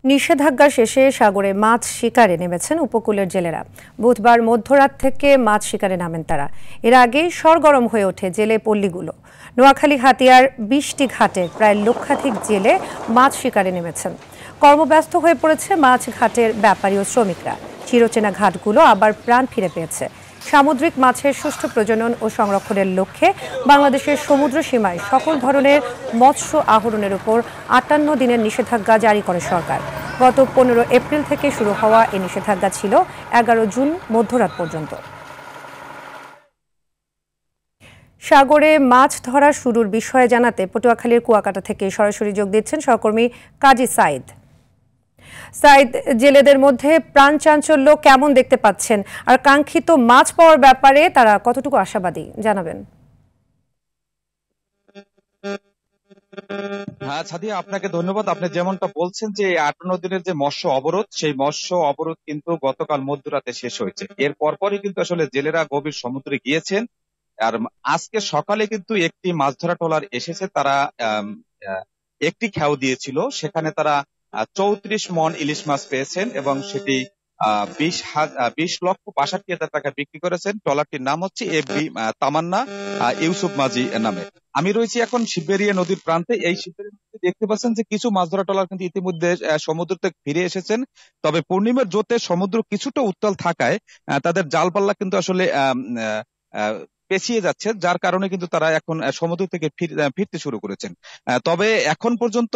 নিষেধাজ্ঞা শেষে সাগরে মাছ শিকারে নেমেছেন উপকূলের জেলেরা। বুধবার মধ্যরাত থেকে মাছ শিকারে নামেন তারা। এর আগেই সরগরম হয়ে ওঠে জেলে পল্লীগুলো। নোয়াখালী হাতিয়ার ২০টি ঘাটে প্রায় লক্ষাধিক জেলে মাছ শিকারে নেমেছেন। কর্মব্যস্ত হয়ে পড়েছে মাছ ঘাটের ব্যাপারী ও শ্রমিকরা। চিরচেনা ঘাটগুলো আবার প্রাণ ফিরে পেয়েছে। সামুদ্রিক মাছের সুষ্ঠু প্রজনন ও সংরক্ষণের লক্ষ্যে বাংলাদেশের সমুদ্র সীমায় সকল ধরনের মৎস্য আহরণের উপর ৫৮ দিনের নিষেধাজ্ঞা জারি করে সরকার। গত ১৫ এপ্রিল থেকে শুরু হওয়া এই নিষেধাজ্ঞা ছিল ১১ জুন মধ্যরাত পর্যন্ত। সাগরে মাছ ধরা শুরুর বিষয়ে জানাতে পটুয়াখালীর কুয়াকাটা থেকে সরাসরি যোগ দিচ্ছেন সহকর্মী কাজী সাইদ। সাইদ, জেলেদের মধ্যে প্রাণ চাঞ্চল্য কেমন দেখতে পাচ্ছেন, আর কাঙ্ক্ষিত মাছ পাওয়ার ব্যাপারে তারা কতটুকু আশাবাদী জানাবেন? হ্যাঁ সাদিয়া, আপনাকে ধন্যবাদ। আপনি যেমনটা বলছেন যে ৫৮ দিনের যে মৎস্য অবরোধ, সেই মৎস্য অবরোধ কিন্তু গতকাল মধ্যরাতে শেষ হয়েছে। এর পরপরই কিন্তু আসলে জেলেরা গভীর সমুদ্রে গিয়েছেন। আর আজকে সকালে কিন্তু একটি মাছ ধরা ট্রলার এসেছে। তারা একটি খেও দিয়েছিল, সেখানে তারা ৩৪ মণ ইলিশ মাছ পেয়েছেন এবং সেটি ২০,৬৫,০০০ টাকা বিক্রি করেছেন। ট্রলারটির নাম হচ্ছে এফবি তামান্না ইউসুফ মাঝি নামে। আমি রয়েছি এখন শিববেরিয়া নদীর প্রান্তে। এই শিববেরিয়া নদীতে দেখতে পাচ্ছেন যে কিছু মাছ ধরা ট্রলার কিন্তু ইতিমধ্যে সমুদ্র থেকে ফিরে এসেছেন। তবে পূর্ণিমার জোতে সমুদ্র কিছুটা উত্তাল থাকায় তাদের জালপাল্লা কিন্তু আসলে পেছিয়ে যাচ্ছে, যার কারণে কিন্তু তারা এখন সমুদ্র থেকে ফিরতে শুরু করেছেন। তবে এখন পর্যন্ত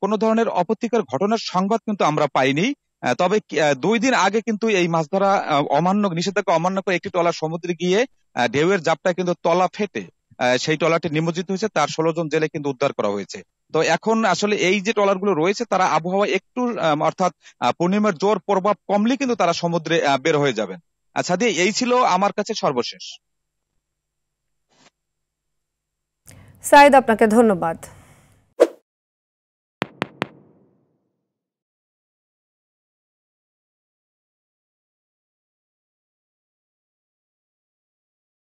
কোনো ধরনের অপ্রীতিকর ঘটনার সংবাদ কিন্তু আমরা পাইনি। তবে ২ দিন আগে কিন্তু এই মাছ ধরা নিষেধাজ্ঞা অমান্য করে একটি ট্রলার সমুদ্রে গিয়ে ঢেউয়ের জাপটায় কিন্তু তলা ফেটে সেই ট্রলারটি নিমজ্জিত হয়েছে। তার ১৬ জন জেলে কিন্তু উদ্ধার করা হয়েছে। তো এখন আসলে এই যে ট্রলার গুলো রয়েছে, তারা আবহাওয়া একটু অর্থাৎ পূর্ণিমার জোর প্রভাব কমলে কিন্তু তারা সমুদ্রে বের হয়ে যাবেন। আচ্ছা দিয়ে, এই ছিল আমার কাছে সর্বশেষ। সাইদ, আপনাকে ধন্যবাদ।